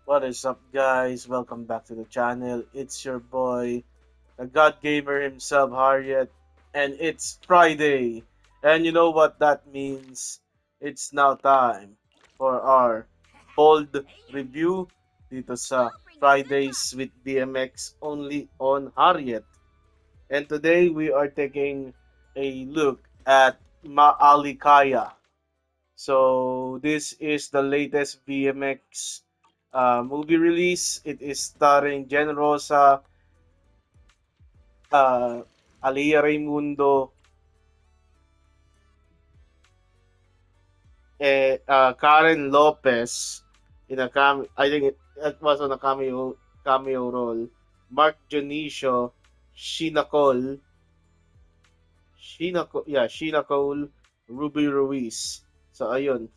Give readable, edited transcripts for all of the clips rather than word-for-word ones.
What is up, guys? Welcome back to the channel. It's your boy, the God Gamer himself, Harriet, and it's Friday. And you know what that means? It's now time for our bold review dito sa Fridays with BMX only on Harriet. And today we are taking a look at Maalikaya. So this is the latest BMX movie release. It is starring Jen Rosa, uh, Alia Raimundo, Karen Lopez in a I think it was on a cameo role. Mark Jonicio, Sheena Cole, Sheena Cole, Ruby Ruiz. So ayun.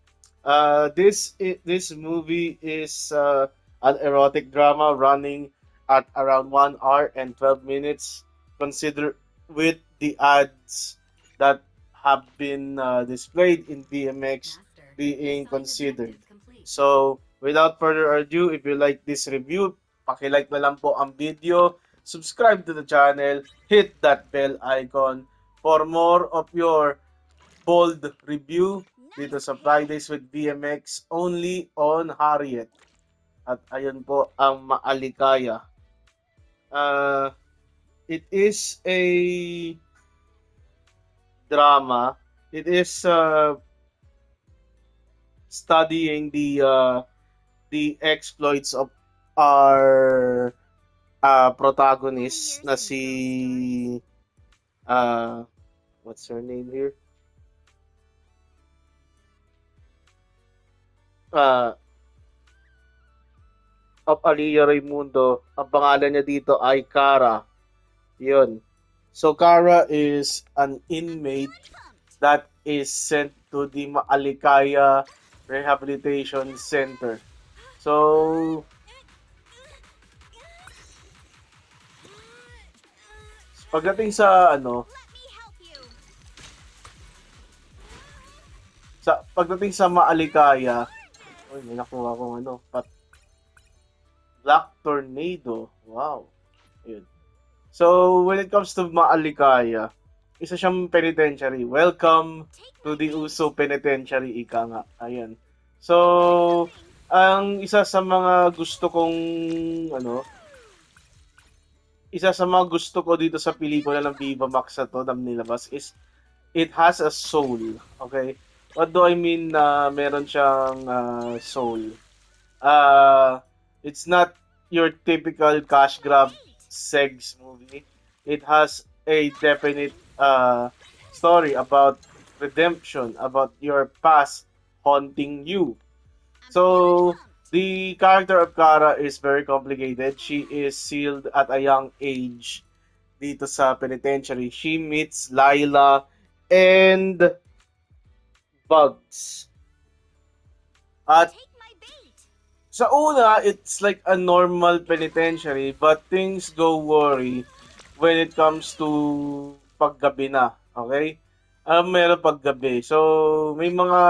This movie is an erotic drama running at around 1 hour and 12 minutes. Consider with the ads that have been displayed in BMX being considered. So, without further ado, if you like this review, paki-like na lang po ang video, subscribe to the channel, hit that bell icon for more of your bold review dito sa Fridays with BMX only on Harriet. At ayun po ang Maalikaya. Uh, it is a drama. It is studying the exploits of our protagonist na si uh, what's her name here? Uh, of Alia Raimundo. Ang pangalan niya dito ay Kara. Yun. So Kara is an inmate that is sent to the Maalikaya Rehabilitation Center. So pagdating sa pagdating sa Maalikaya, may nakuha akong Black Tornado. Wow. Ayun. So, when it comes to Maalikaya, isa siyang penitentiary. Welcome to the Uso Penitentiary, ika nga. Ayan. So, ang isa sa mga gusto ko dito sa pelikula ng Viva Max na to na nilabas is it has a soul. Okay? What do I mean na meron siyang soul? It's not your typical cash grab segs movie. It has a definite story about redemption, about your past haunting you. So, the character of Kara is very complicated. She is sealed at a young age dito sa penitentiary. She meets Laila and Bugs. At sa una, it's like a normal penitentiary, but things go worry when it comes to paggabi na. Okay? Meron paggabi. So, may mga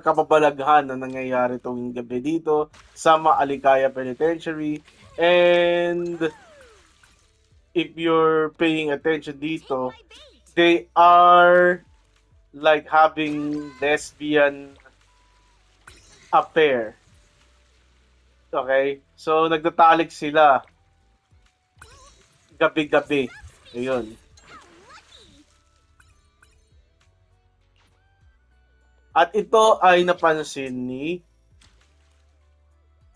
kababalaghan na nangyayari tuwing gabi dito sa Maalikaya Penitentiary. And if you're paying attention dito, they are like having lesbian affair. Okay? So, nagtatalik sila gabi-gabi. Ayun. At ito ay napansin ni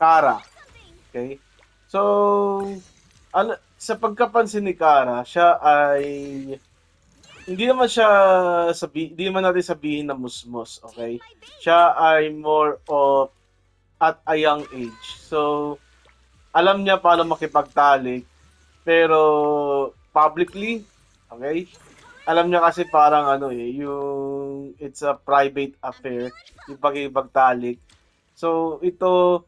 Kara. Okay? So, sa pagkapansin ni Kara, siya ay hindi naman natin sabihin na musmos, okay? Siya ay more of at a young age. So, alam niya paano makipagtalik, pero publicly, okay? Alam niya kasi parang yung it's a private affair, yung pagkipagtalik. So, ito,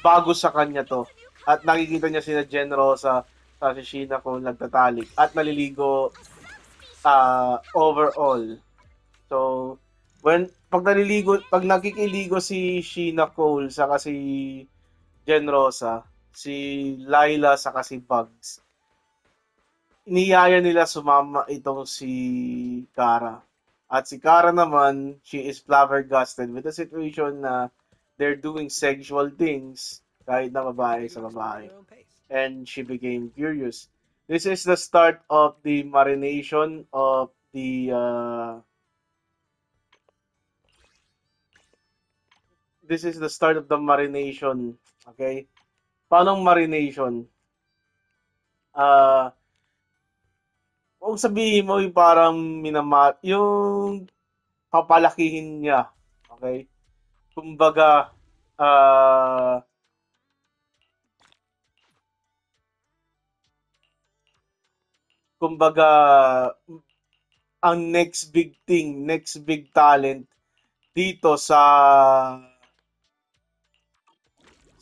bago sa kanya to. At nakikita niya sina Jen Rosa sa si Sheena kung nagtatalik at naliligo overall. So, pag nakikiligo si Sheena Cole sa kasi Generosa, si Laila saka si Bugs, iniyaya nila sumama itong si Kara. At si Kara naman, she is flabbergasted with the situation na they're doing sexual things kahit na babae sa babae. And she became furious. This is the start of the marination of the this is the start of the marination. Okay? Paano marination? Uh, kung sabihin mo yung parang yung papalakihin niya. Okay? Kumbaga, uh, kumbaga, ang next big thing, next big talent dito sa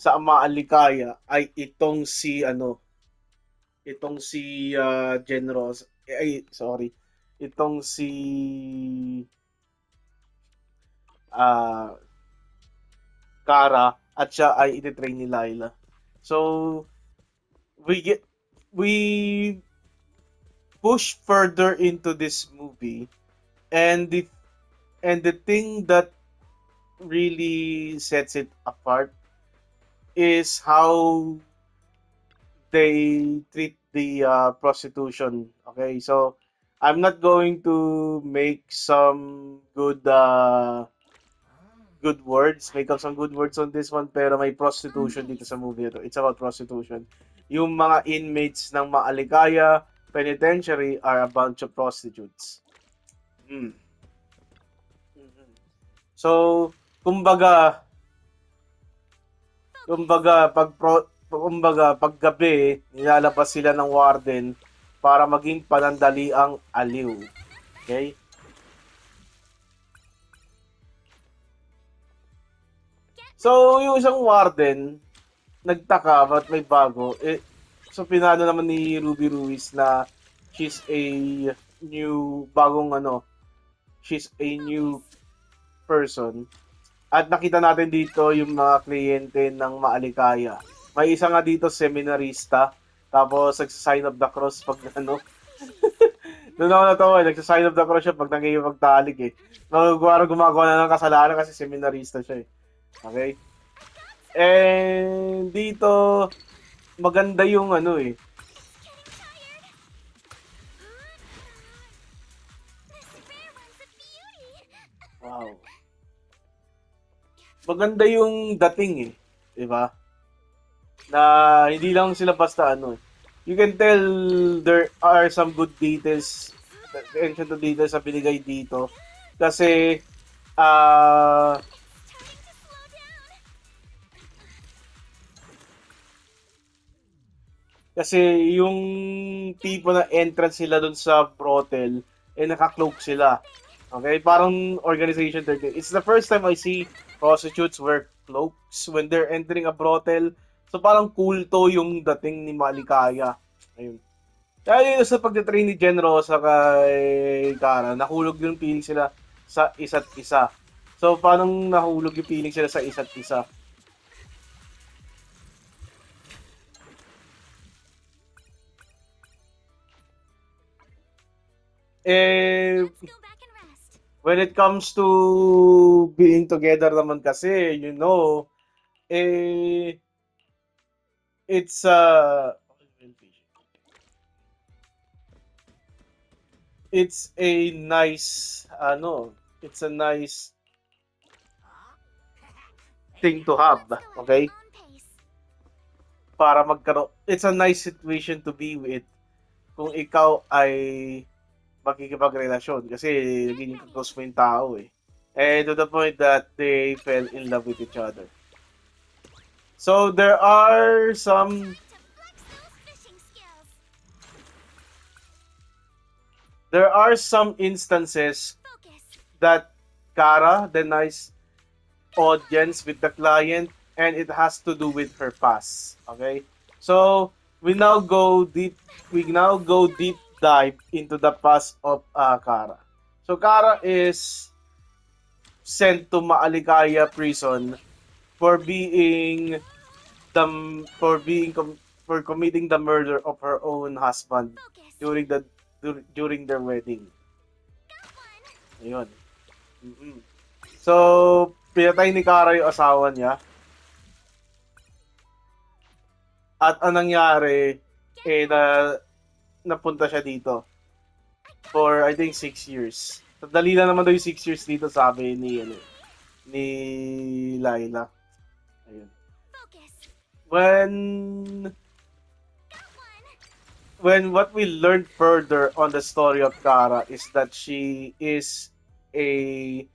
Maalikaya ay itong si Generos, ay sorry, itong si uh, Kara at siya ay ititrain ni Laila. So we get we push further into this movie, and the thing that really sets it apart is how they treat the prostitution. Okay, so I'm not going to make some good words, make up some good words on this one, pero may prostitution dito sa movie ito. It's about prostitution. Yung mga inmates ng Maalikaya Penitentiary are a bunch of prostitutes. Mm. Mhm. So, kumbaga, pag gabi, nilalabas sila ng warden para maging panandaliang aliw. Okay? So, yung isang warden, nagtaka ba't may bago. So, pinano naman ni Ruby Ruiz na she's a she's a new person. At nakita natin dito yung mga kliyente ng Maalikaya. May isa nga dito, seminarista. Tapos, nagsasign of the cross pag Doon ako natawa, nagsasign of the cross siya pag nangingipagtalik eh. Gumagawa na ng kasalanan kasi seminarista siya eh. Okay? And dito, maganda yung Wow. Maganda yung dating eh. Diba? Na hindi lang sila basta You can tell there are some good details, attention to details sa binigay dito. Kasi, kasi yung tipo na entrance sila dun sa brothel, naka-cloak sila. Okay? Parang organization 13. It's the first time I see prostitutes wear cloaks when they're entering a brothel. So parang kulto yung dating ni Malikaya. Ayun. Kaya yun sa pagtitrain ni Genro sa kay Kara, nahulog yung feeling sila sa isa't isa. So paano nahulog yung feeling sila sa isa't isa? When it comes to being together naman kasi, it's it's a nice it's a nice thing to have, okay? Para magkaroon, it's a nice situation to be with kung ikaw ay makikipagrelasyon kasi naging close mo yung tao eh. And to the point that they fell in love with each other. So there are some instances that Kara denies audience with the client, and it has to do with her past. Okay? So we now go deep dive into the past of Kara. So Kara is sent to Maalikaya prison for being for committing the murder of her own husband during during their wedding. Ayun. Mm-mm. So, pinatay ni Kara yung asawa niya. At anong nangyari, napunta siya dito for, I think, 6 years. Dali lang naman daw yung 6 years dito, sabi ni Laila. Ayun. When what we learned further on the story of Kara is that she is a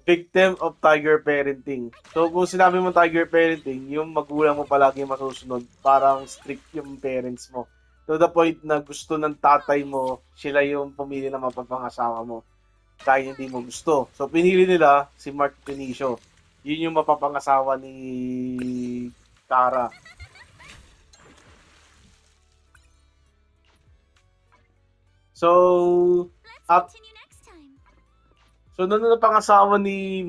victim of tiger parenting. So, kung sinabi mo tiger parenting, yung magulang mo palagi masusunod, parang strict yung parents mo. To the point na gusto ng tatay mo, sila yung pumili na mapapangasawa mo. Dahil hindi mo gusto. So, pinili nila si Mark Benicio. Yun yung mapapangasawa ni Tara. So, So, nung napangasawa ni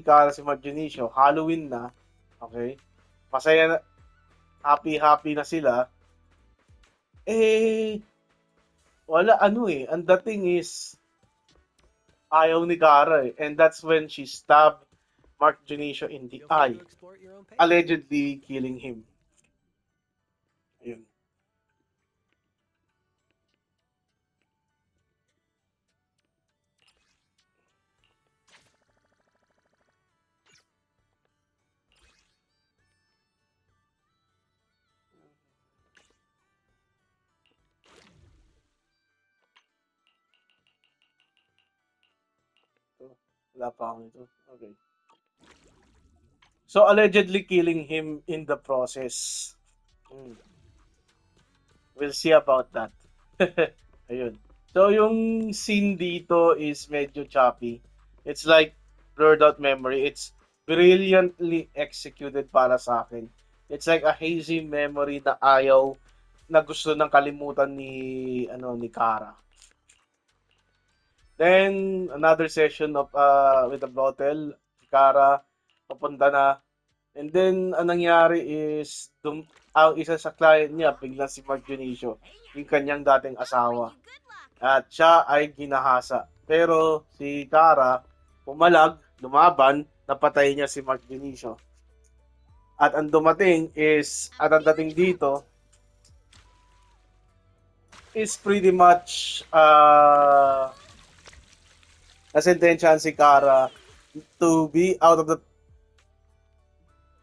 Kara si Mark Benicio, Halloween na, okay? Masaya na, happy na sila. Wala ang dating is, ayaw ni Kara eh. And that's when she stabbed Mark Benicio in the eye, allegedly killing him. Ayun. Wala pa ako ito. Okay. So, allegedly killing him in the process. We'll see about that. Ayun. So, yung scene dito is medyo choppy. It's like blurred out memory. It's brilliantly executed para sa akin. It's like a hazy memory na gusto ng kalimutan ni Kara. Then, another session of with the brothel. Si Kara, papunta na. And then, ang nangyari is, ang isa sa client niya, biglang si Mark Benicio, yung kanyang dating asawa. At siya ay ginahasa. Pero si Kara, pumalag, lumaban, napatay niya si Mark Benicio. At ang dating dito, is pretty much nasentensyahan si Kara to be out of the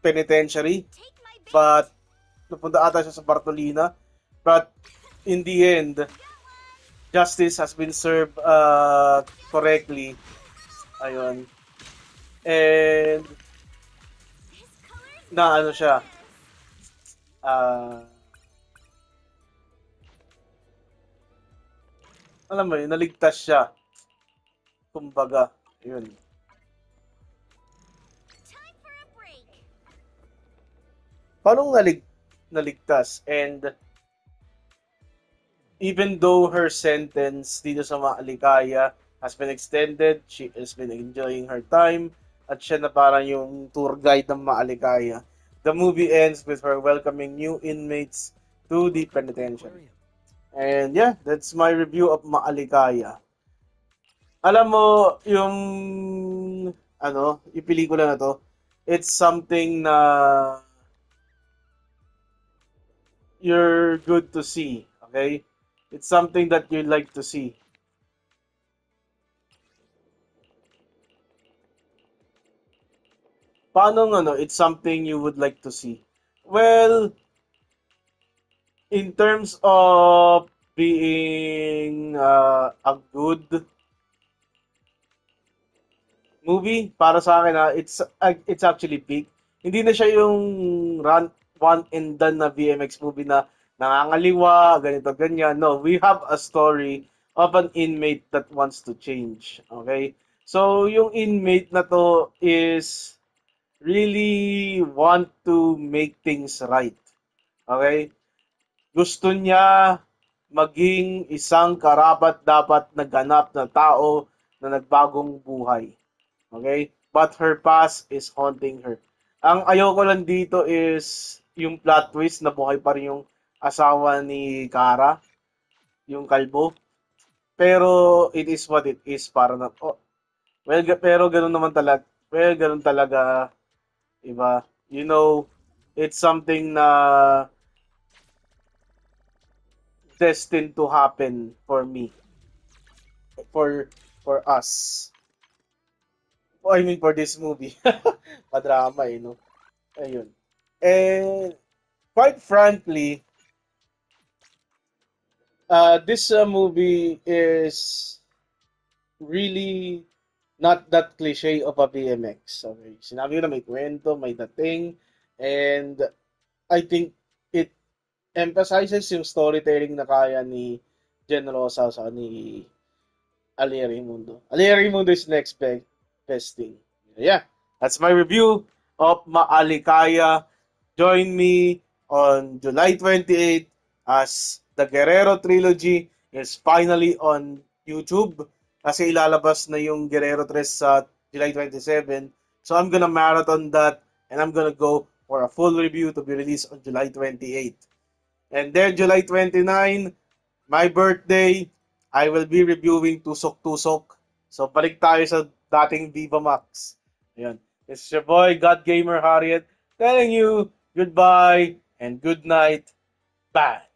penitentiary, but napunta ata siya sa Bartolina, but in the end, justice has been served correctly. Ayun. And na siya, alam mo yun, naligtas siya. Kumbaga, yun. Paano naligtas? And even though her sentence dito sa Maalikaya has been extended, she has been enjoying her time, at siya na parang yung tour guide ng Maalikaya. The movie ends with her welcoming new inmates to the penitentiary. And yeah, that's my review of Maalikaya. Alam mo, yung pelikula na to, it's something na you're good to see, okay? It's something that you like to see. Paano it's something you would like to see? Well, in terms of being a good movie, para sa akin it's actually big. Hindi na siya yung one and done na BMX movie na nangangaliwa, ganito, ganyan. No, we have a story of an inmate that wants to change. Okay? So, yung inmate na to is really want to make things right. Okay? Gusto niya maging isang karapat-dapat na ganap na tao na nagbagong buhay. Okay? But her past is haunting her. Ang ayoko lang dito is yung plot twist na buhay pa rin yung asawa ni Kara, yung kalbo. Pero it is what it is para na oh, well pero ganun naman talaga. Well, ganun talaga, iba. You know, it's something na destined to happen for me, for us. Oh, I mean for this movie. Madrama eh, no? Ayun. And quite frankly, this movie is really not that cliche of a BMX. Okay, sinabi ko na may kwento, may dating, and I think it emphasizes yung storytelling na kaya ni Jen Rosa sa ni Alia Raimundo. Alia Raimundo is next best thing. Yeah, that's my review of Maalikaya. Join me on July 28th as the Guerrero Trilogy is finally on YouTube kasi ilalabas na yung Guerrero 3 sa July 27. So I'm gonna marathon that and I'm gonna go for a full review to be released on July 28th. And then July 29, my birthday, I will be reviewing Tusok Tusok. So balik tayo sa dating Viva Max. Ayan. This is your boy, God Gamer Harriet, telling you goodbye and good night. Bye.